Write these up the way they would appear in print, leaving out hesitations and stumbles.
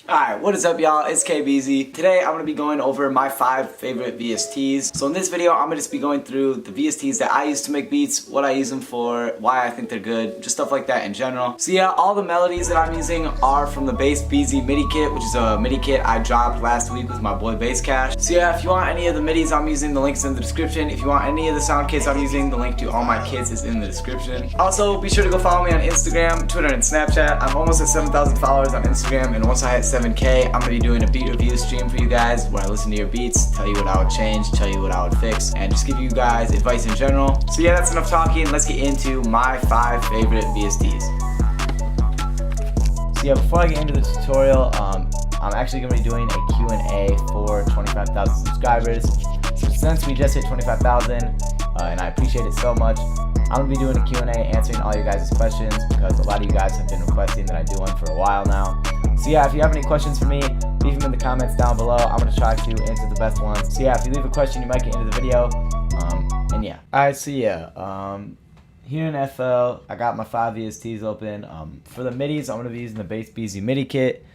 Alright, what is up y'all? It's KBZ. Today I'm going to be going over my 5 favorite VSTs. So in this video I'm going to just be going through the VSTs that I use to make beats, what I use them for, why I think they're good, just stuff like that in general. So yeah, all the melodies that I'm using are from the VSTs MIDI kit, which is a MIDI kit I dropped last week with my boy Bass Cash. So yeah, if you want any of the MIDIs I'm using, the link's in the description. If you want any of the sound kits I'm using, the link to all my kits is in the description. Also, be sure to go follow me on Instagram, Twitter, and Snapchat. I'm almost at 7,000 followers on Instagram, and once I hit 7K, I'm gonna be doing a beat review stream for you guys where I listen to your beats, tell you what I would change, tell you what I would fix, and just give you guys advice in general. So yeah, that's enough talking. Let's get into my 5 favorite VSTs. So yeah, before I get into the tutorial, I'm actually gonna be doing a Q&A for 25,000 subscribers. So since we just hit 25,000, and I appreciate it so much, I'm gonna be doing a Q&A answering all your guys' questions because a lot of you guys have been requesting that I do one for a while now. So yeah, if you have any questions for me, leave them in the comments down below. I'm going to try to answer the best ones. So yeah, if you leave a question, you might get into the video. And yeah. Alright, so yeah, here in FL, I got my 5 VSTs open. For the MIDIs, I'm going to be using the VSTs MIDI kit.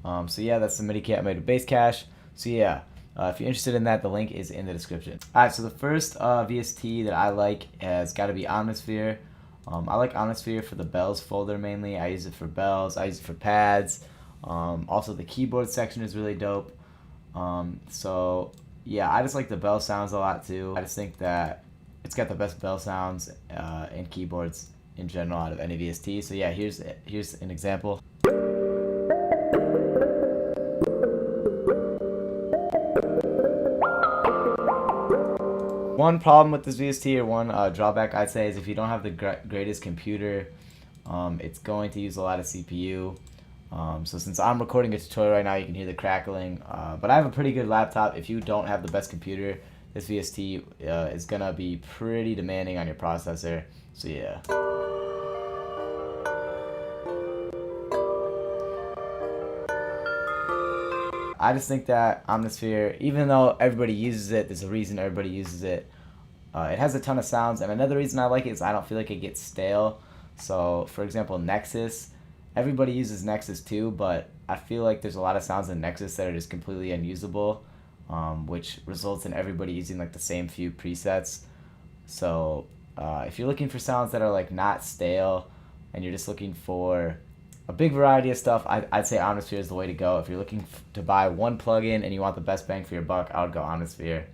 So yeah, that's the MIDI kit I made with Bass Cash. So yeah, if you're interested in that, the link is in the description. Alright, so the first VST that I like has got to be Omnisphere. I like Omnisphere for the bells folder mainly. I use it for bells, I use it for pads. Also the keyboard section is really dope. So yeah, I just like the bell sounds a lot too. I just think that it's got the best bell sounds and keyboards in general out of any VST. So yeah, here's an example. One problem with this VST, or one drawback I'd say, is if you don't have the greatest computer, it's going to use a lot of CPU. So since I'm recording a tutorial right now, you can hear the crackling, but I have a pretty good laptop. If you don't have the best computer, this VST is gonna be pretty demanding on your processor. So yeah. I just think that Omnisphere, even though everybody uses it, there's a reason everybody uses it. It has a ton of sounds, and another reason I like it is I don't feel like it gets stale. So for example, Nexus. Everybody uses Nexus too, but I feel like there's a lot of sounds in Nexus that are just completely unusable, which results in everybody using like the same few presets. So if you're looking for sounds that are like not stale, and you're just looking for a big variety of stuff, I'd say Omnisphere is the way to go. If you're looking to buy one plugin and you want the best bang for your buck, I would go Omnisphere.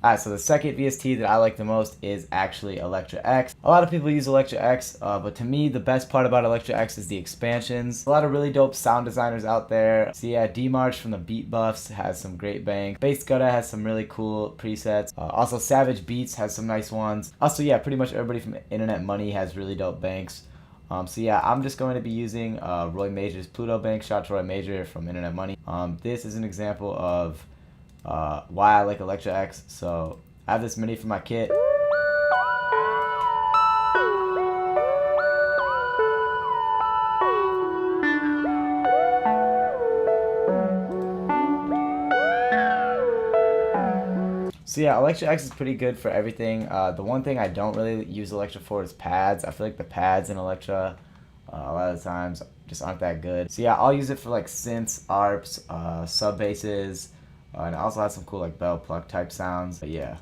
Alright, so the second VST that I like the most is actually Electra X. A lot of people use Electra X, but to me, the best part about Electra X is the expansions. A lot of really dope sound designers out there. So yeah, D-March from the Beat Buffs has some great bangs. Bass Gutta has some really cool presets. Also, Savage Beats has some nice ones. Also, yeah, pretty much everybody from Internet Money has really dope banks. So yeah, I'm just going to be using Roy Major's Pluto bank. Shout out to Roy Major from Internet Money. This is an example of why I like Electra X. So I have this MIDI for my kit. So yeah, Electra X is pretty good for everything. The one thing I don't really use Electra for is pads. I feel like the pads in Electra a lot of the times just aren't that good. So yeah, I'll use it for like synths, arps, sub basses. And it also has some cool like bell pluck type sounds, but yeah.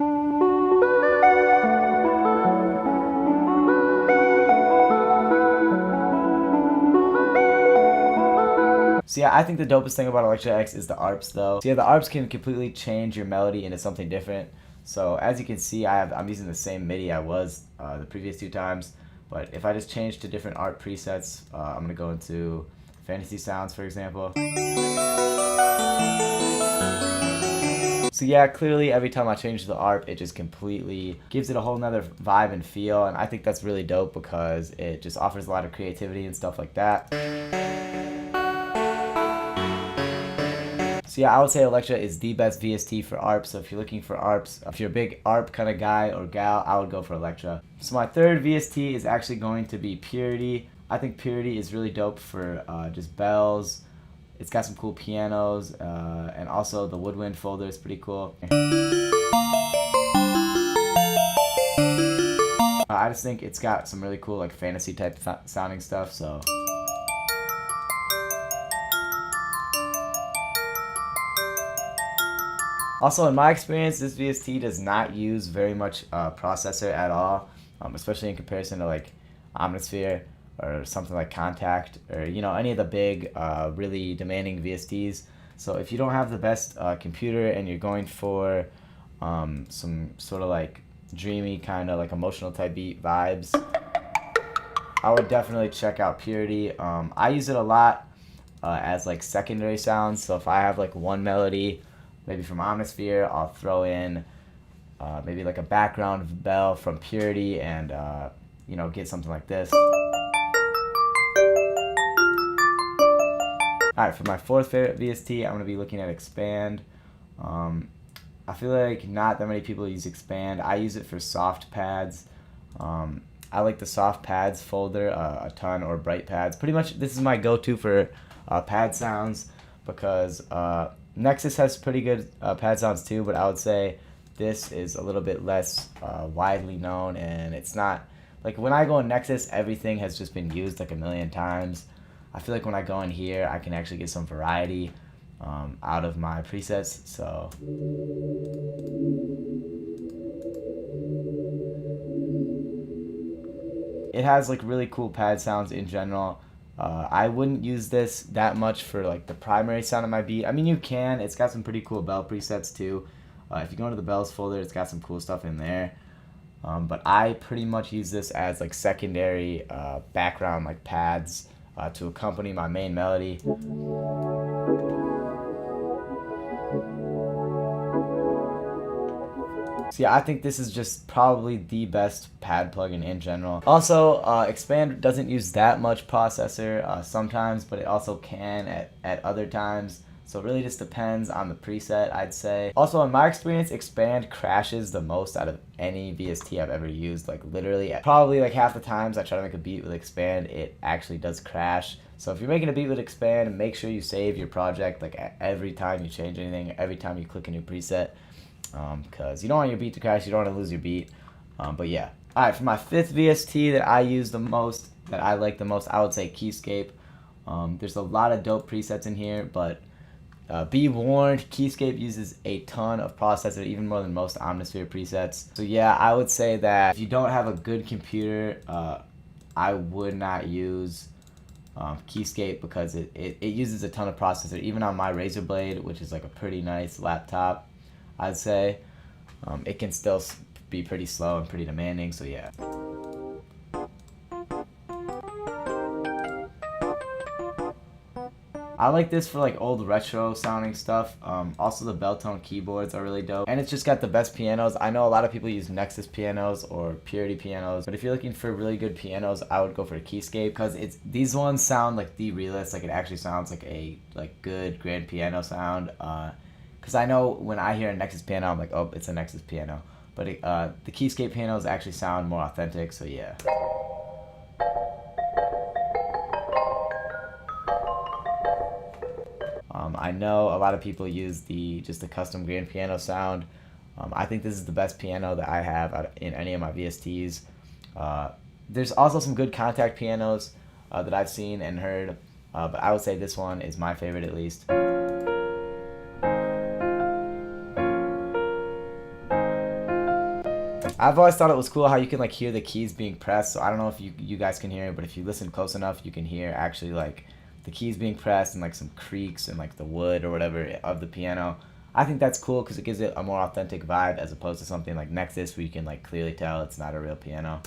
So yeah, I think the dopest thing about Electra X is the arps though. So yeah, the arps can completely change your melody into something different. So as you can see, I'm using the same MIDI I was the previous 2 times, but if I just change to different art presets, I'm gonna go into Fantasy Sounds, for example. So yeah, clearly every time I change the ARP, it just completely gives it a whole nother vibe and feel, and I think that's really dope because it just offers a lot of creativity and stuff like that. So yeah, I would say Electra is the best VST for ARP, so if you're looking for ARPs, if you're a big ARP kind of guy or gal, I would go for Electra. So my third VST is actually going to be Purity. I think Purity is really dope for just bells. It's got some cool pianos, and also the woodwind folder is pretty cool. I just think it's got some really cool like fantasy type sounding stuff, so. Also, in my experience, this VST does not use very much processor at all, especially in comparison to like Omnisphere or something like Contact, or any of the big, really demanding VSTs. So if you don't have the best computer and you're going for some sort of like dreamy kind of like emotional type beat vibes, I would definitely check out Purity. I use it a lot as like secondary sounds. So if I have like one melody, maybe from Omnisphere, I'll throw in maybe like a background bell from Purity and get something like this. Alright, for my fourth favorite VST, I'm going to be looking at Expand. I feel like not that many people use Expand. I use it for soft pads. I like the soft pads folder a ton, or bright pads. Pretty much this is my go-to for pad sounds, because Nexus has pretty good pad sounds too, but I would say this is a little bit less widely known, and it's not like when I go in Nexus, everything has just been used like a million times. I feel like when I go in here, I can actually get some variety out of my presets. So it has like really cool pad sounds in general. I wouldn't use this that much for like the primary sound of my beat. I mean, you can. It's got some pretty cool bell presets too. If you go into the bells folder, it's got some cool stuff in there. But I pretty much use this as like secondary background like pads to accompany my main melody. So yeah, I think this is just probably the best pad plugin in general. Also, Expand doesn't use that much processor sometimes, but it also can at other times. So it really just depends on the preset, I'd say. Also, in my experience, Expand crashes the most out of any VST I've ever used. Like literally, probably like half the times I try to make a beat with Expand, it actually does crash. So if you're making a beat with Expand, make sure you save your project like every time you change anything, every time you click a new preset. Because you don't want your beat to crash, you don't want to lose your beat. But yeah. Alright, for my fifth VST that I use the most, that I like the most, I would say Keyscape. There's a lot of dope presets in here, but be warned, Keyscape uses a ton of processor, even more than most Omnisphere presets. So yeah, I would say that if you don't have a good computer, I would not use Keyscape, because it uses a ton of processor. Even on my Razer Blade, which is like a pretty nice laptop, I'd say, it can still be pretty slow and pretty demanding, so yeah. I like this for like old retro sounding stuff. Also the Belltone keyboards are really dope. And it's just got the best pianos. I know a lot of people use Nexus pianos or Purity pianos, but if you're looking for really good pianos, I would go for Keyscape, because these ones sound like the realist. Like it actually sounds like a good grand piano sound. Because I know when I hear a Nexus piano, I'm like, oh, it's a Nexus piano. But the Keyscape pianos actually sound more authentic, so yeah. I know a lot of people use just the custom grand piano sound. I think this is the best piano that I have in any of my VSTs. There's also some good Contact pianos that I've seen and heard, but I would say this one is my favorite at least. I've always thought it was cool how you can like hear the keys being pressed. So I don't know if you guys can hear it, but if you listen close enough, you can hear actually like the keys being pressed and like some creaks and like the wood or whatever of the piano. I think that's cool because it gives it a more authentic vibe as opposed to something like Nexus where you can like clearly tell it's not a real piano.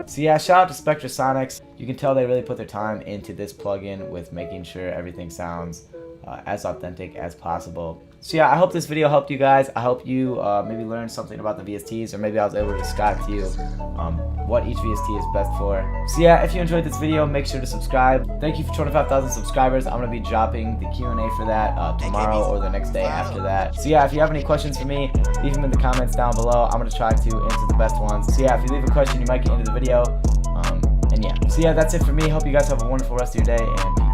So yeah, shout out to Spectrasonics. You can tell they really put their time into this plugin with making sure everything sounds as authentic as possible. So yeah, I hope this video helped you guys. I hope you maybe learned something about the VSTs, or maybe I was able to describe to you what each VST is best for. So yeah, if you enjoyed this video, make sure to subscribe. Thank you for 25,000 subscribers. I'm going to be dropping the Q&A for that tomorrow or the next day after that. So yeah, if you have any questions for me, leave them in the comments down below. I'm going to try to answer the best ones. So yeah, if you leave a question, you might get into the video. And yeah, so yeah, that's it for me. Hope you guys have a wonderful rest of your day, and peace.